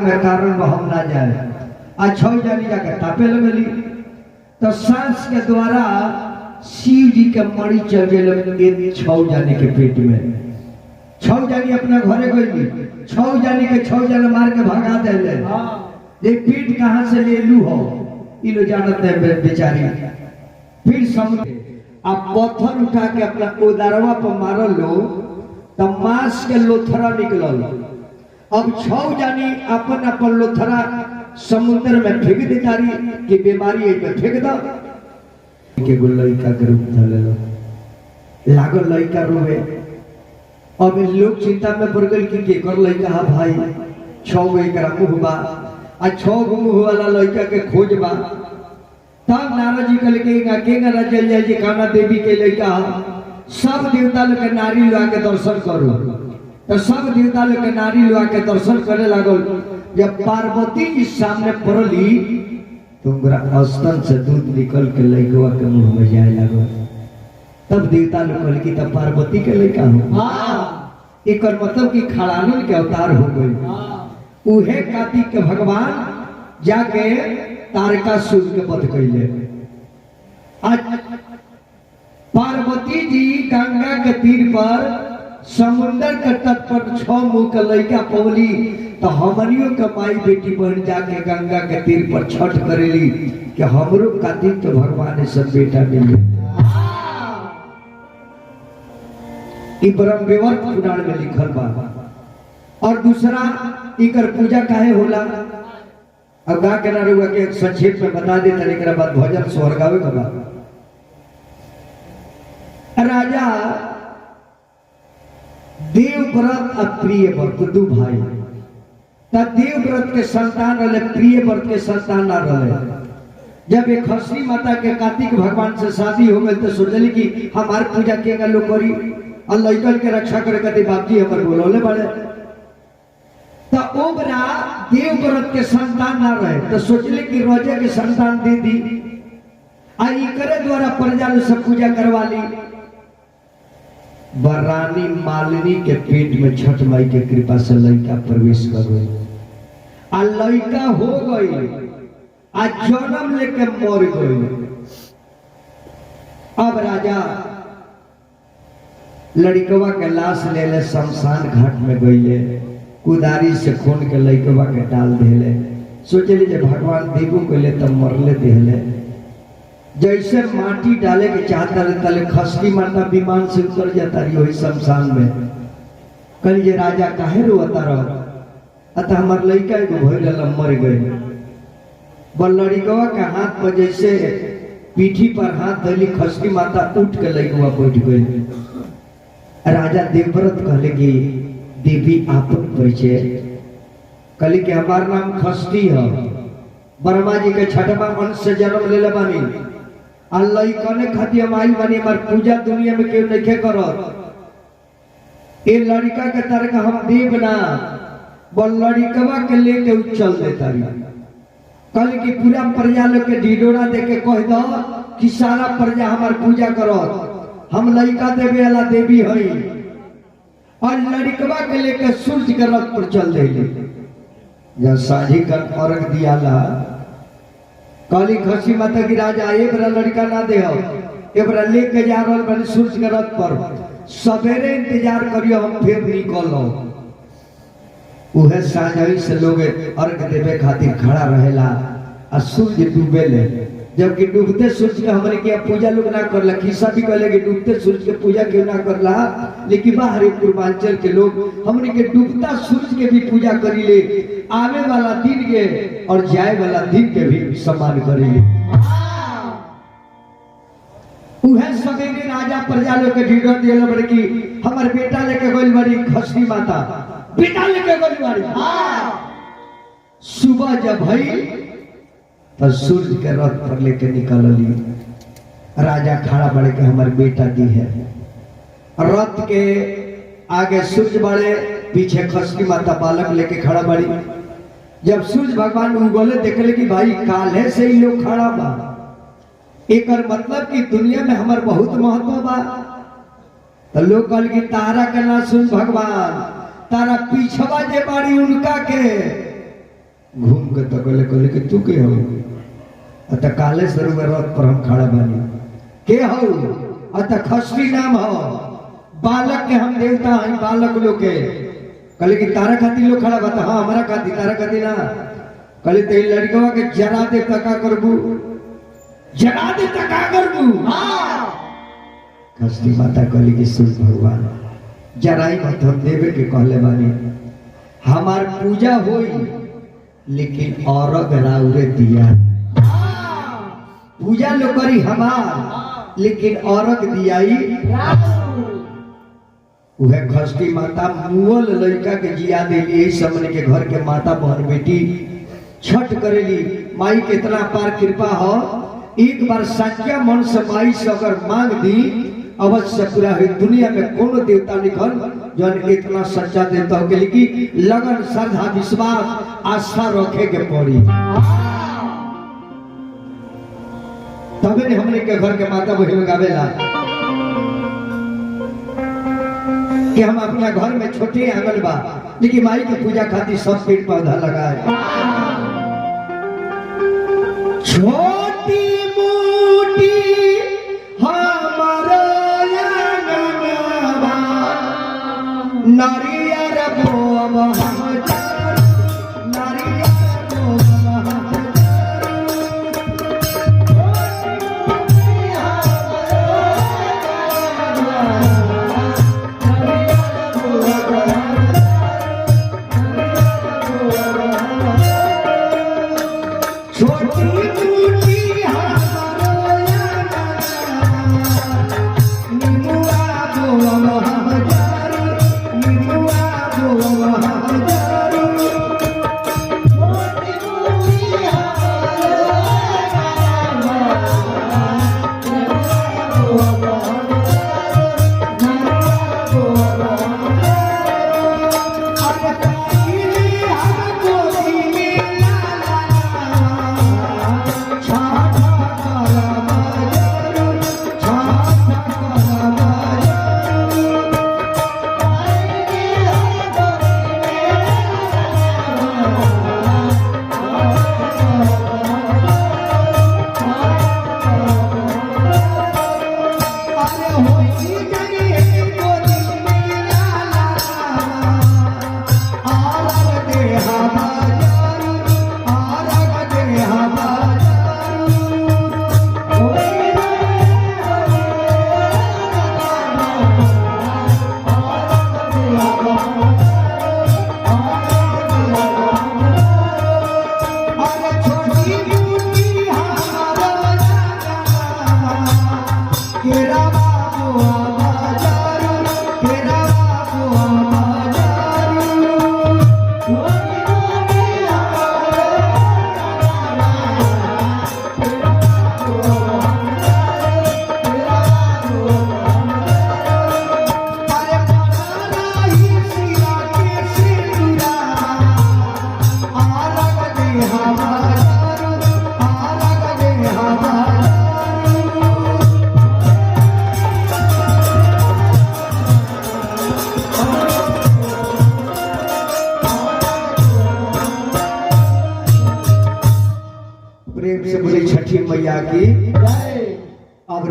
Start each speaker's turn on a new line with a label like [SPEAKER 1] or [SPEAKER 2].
[SPEAKER 1] कारण बहम ना जाए। आज 6 जानी जाके तापे लगली तो सांस के द्वारा शिव जी के मणि चल गए 6 जाने के पेट में। 6 जानी अपना घरे गई, 6 जानी के 6 जाने मार के भगा दे। ये पीठ कहाँ से ले लू हो ये लो जानते हैं बेचारी। फिर समझ आप पत्थर उठा के अपना उदारवा पर मारल लो तब मांस के लोथरा निकलल। अब 6 जानी अपन अपन लोथरा समुद्र में फेंक दे तारी कि बीमारी है पे फेंक दो के गो लइका के रूप धले लो लागल लइका रोवे। अब लोग चिंता में पड़ गए कि कर लइका हा भाई 6 गो एकरा मुंह बा आ 6 गो मुंह वाला लइका के खोज बा। तब नारद जी कल के ना चल जाए जी काना देवी के लइका सब देवता लोग के नारी ला के दर्शन करो। तो सब देवता लोग के नारी ला के दर्शन करे लागल। जब पार्वती जी सामने पड़ली तो स्तन से दूध निकल के लइकवा के मुंह में जाए लागल। तब देवता लोग कहल कि तब पार्वती के लइका हो। एक मतलब कि खड़ानुल के अवतार हो गई। उहे कार्तिक के भगवान जाके तारकासुर के वध कैले। आज पार्वती जी गंगा के तीर पर समुद्र के तट पर 6 मुंह के लइका पवली तो हमनियों के माई बेटी बहन जाके गंगा के तीर पर छठ करेली कि हमरो कार्तिक के भगवान सब बेटा मिले। ई ब्रह्म वैवर्त पुराण में लिखल बा। और दूसरा इकर पूजा काहे होला अब गा के ना रुआ के संक्षेप में बता दे तने एकरा बाद भजन स्वर गावे के बाद। राजा देवव्रत और प्रियव्रत दो भाई तब देवव्रत के संतान रहे, प्रियव्रत के संतान ना रहे। जब एक खसरी माता के कार्तिक भगवान से शादी हो गई तो सोचली कि हमार पूजा के लोग करी और लइकन के रक्षा करे खातिर बापजी हमर बोलौले बड़े। तो ओबरा देवव्रत के संतान ना रहे तो सोचले कि रोजे के संतान दे दी आई करे द्वारा प्रजा लोग सब पूजा करवा ली। रानी मालिनी के पेट में छठ माई के कृपा से लइका प्रवेश कर गई आ लइका हो गई आ जन्म लेके मर गई। अब राजा लड़कवा के लाश ले ले शमशान घाट में गई कुदारी से खून के लइकवा के डाल देले। सोचली जे भगवान देवो को ले तब मरले देले। जैसे माटी डाले के चाहता रहे तले खसकी माता विमान से उतर जाता रही वही शमशान में। कल ये राजा काहे रोता रह अतः हमार लइका एगो भइल मर गए। लड़कवा के हाथ पर जैसे पीठी पर हाथ धली खसकी माता उठ के लइकवा बैठ गई। राजा देवव्रत कहले कि देवी आपन परिचय कहली कि हमार नाम खसकी है। ब्रह्मा जी के छठवा अंश से जन्म ले बानी अल्लाह कने खातिर हम आई बानी। हमार पूजा दुनिया में क्यों नहीं करत। ए लड़का के तरह हम देव ना बोल लड़कवा के लेके चल देता रही। कल की पूरा प्रजा लोग के ढिढोरा दे के कह दो कि सारा प्रजा हमार पूजा करत हम लड़का देवे वाला देवी हई। और लड़कवा के लेके सूर्य के रथ पर चल देली। जब साझी कर अर्घ दियाला काली खसी माता की राजा एक बड़ा लड़का ना दे एक बड़ा लेके जा रहा बने सूर्य के रथ पर सवेरे इंतजार करियो हम फिर निकलो। उहे साझी से लोग अर्घ देवे खातिर खड़ा रहेला और सूर्य डूबे ले। जबकि डूबते सूर्य के हमने के पूजा लोग ना करला। खिस्सा भी कहले कि डूबते सूर्य के पूजा क्यों ना करला लेकिन बाहरी पूर्वांचल के लोग हमने के डूबता सूर्य के भी पूजा करी ले। आवे वाला दिन के और जाए वाला दिन के भी सम्मान करी ले। उहे सवेरे राजा प्रजा लोग के ढिढोर दियल बड़े कि हमर बेटा लेके गइल बड़ी खसरी माता बेटा लेके गइल बड़ी। सुबह जब भई तो सूर्य के रथ पर लेके निकलली। राजा खड़ा बड़े के हमारे बेटा दी है। रथ के आगे सूर्य बड़े पीछे खसकी माता बालक लेके खड़ा बड़ी। जब सूर्य भगवान उगले देखले कि भाई काले से ही लोग खड़ा बा एक मतलब कि दुनिया में हमार बहुत महत्व बा। तो लोग कहल कि तारा के ना सूर्य भगवान तारा पीछवा जे बाड़ी उनका के घूम के तो कहले कि तू के हो? अत काले सरोवर रथ पर हम खड़ा बानी। के हो? अत खस्ती नाम हो, बालक के हम देवता हैं, बालक लोग के। कहले कि तारा खाती लोग खड़ा बता। हाँ हमारा खाती, तारा खाती ना। कहले ते लड़कवा के जरा दे तका करबू, जरा दे तका करबू। हाँ खस्ती माता कहली कि सुन भगवान जराई मत, हम देवे के कहले बानी। हमार पूजा होई लेकिन औरग राउरे दिया। पूजा लो करी हमार लेकिन औरग दियाई। वह खस्ती माता मुअल लड़का के जिया देली। यही समझ के घर के माता बहन बेटी छठ करेली। माई के इतना पार कृपा हो, एक बार सच्चा मन से माई से अगर मांग दी अवश्य पूरा हुई। दुनिया में कोनो देवता निकल जौन इतना सच्चा देवता हो के लिए लगन श्रद्धा विश्वास आस्था रखे के पड़ी। तबे ने हमने के घर के माता बहन गावेला कि हम अपना घर में छोटे आंगन बा लेकिन माई की पूजा खातिर सब पेड़ पौधा लगाए। छोटी मोटी हमारा आंगनवा नारियर बोब प्रेम से बोली छठी मैया की। अब